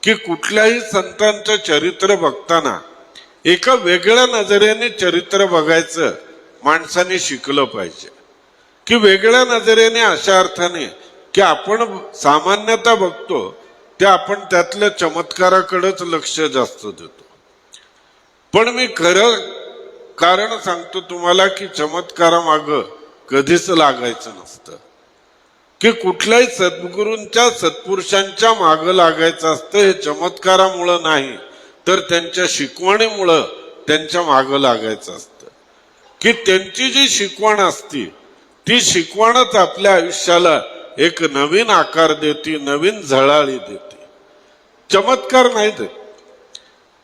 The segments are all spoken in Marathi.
की कुठल्याही संतांचं चरित्र बघताना एका वेगळ्या नजरेने चरित्र बघायचं माणसाने शिकलं पाहिजे। की वेगळ्या नजरेने अशा अर्थाने की आपण सामान्यतः बघतो ते आपण त्यातल्या चमत्काराकडेच लक्ष जास्त देतो, पण मी खरं कारण सांगतो तुम्हाला की चमत्कारामागं कधीच लागायचं नसतं। की कुठल्याही सद्गुरूंच्या सत्पुरुषांच्या मागं लागायचं असतं, हे चमत्कारामुळे नाही तर त्यांच्या शिकवणीमुळे त्यांच्या मागं लागायचं असतं। की त्यांची जी शिकवण असती ती शिकवणच आपल्या आयुष्याला एक नवीन आकार देते, नवीन झळाळी देते, चमत्कार नाही देत।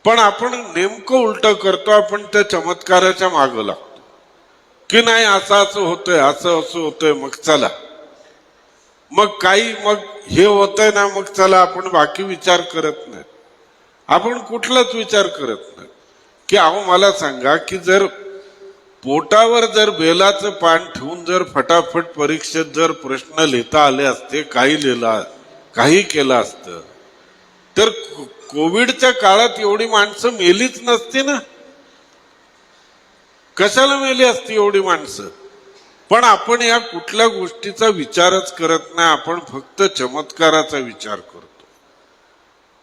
पण आपण नेमकं उलट करतो, आपण त्या चमत्काराच्या मागं लागतो की नाही असं असं होतंय, असं असं होतंय, मग चला मग काही मग हे होतंय ना, मग चला आपण बाकी विचार करत नाही, आपण कुठलाच विचार करत नाही। की अहो मला सांगा की जर पोटावर जर बेलाचं पान ठेवून जर फटाफट परीक्षेत जर प्रश्न लिहिता आले असते, काही केलं असतं तर कोविडच्या काळात एवढी माणसं मेलीच नसती ना। कशाला मेली असती एवढी माणसं? पण आपण या कुठल्या गोष्टीचा विचारच करत नाही, आपण फक्त चमत्काराचा विचार करतो।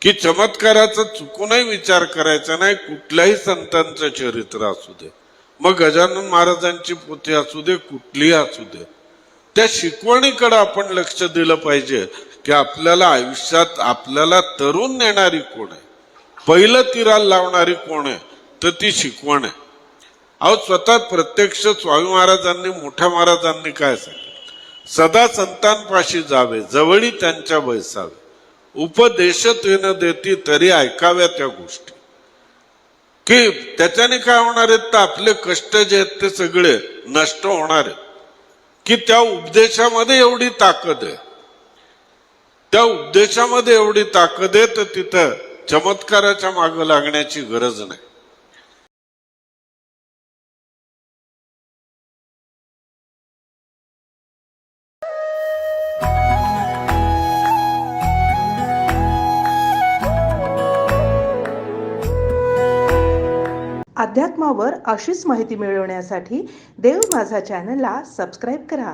की चमत्काराचा चुकूनही विचार करायचा नाही। कुठल्याही संतांचं चरित्र असू दे, मग गजानन महाराजांची पोथी असू दे, कुठलीही असू दे, त्या शिकवणीकडे आपण लक्ष दिलं पाहिजे की आपल्याला आयुष्यात आपल्याला तरुण नेणारी कोण आहे, पहिलं तिराला लावणारी कोण आहे, तर ती शिकवण आहे। अहो स्वतः प्रत्यक्ष स्वामी महाराजांनी, मोठ्या महाराजांनी काय सांगितलं, सदा संतांपाशी जावे, जवळी त्यांच्या बैसावे, उपदेश तेन देती तरी ऐकाव्या त्या गोष्टी। की त्याच्याने काय होणार आहे, तर आपले कष्ट जे आहेत ते सगळे नष्ट होणार आहेत। की त्या उपदेशामध्ये एवढी ताकद आहे, त्या उपदेशामध्ये एवढी ताकद आहे, तर तिथं चमत्काराच्या मागं लागण्याची गरज नाही। अध्यात्मावर अशीच माहिती मिळवण्यासाठी देव माझा चॅनलला सबस्क्राईब करा।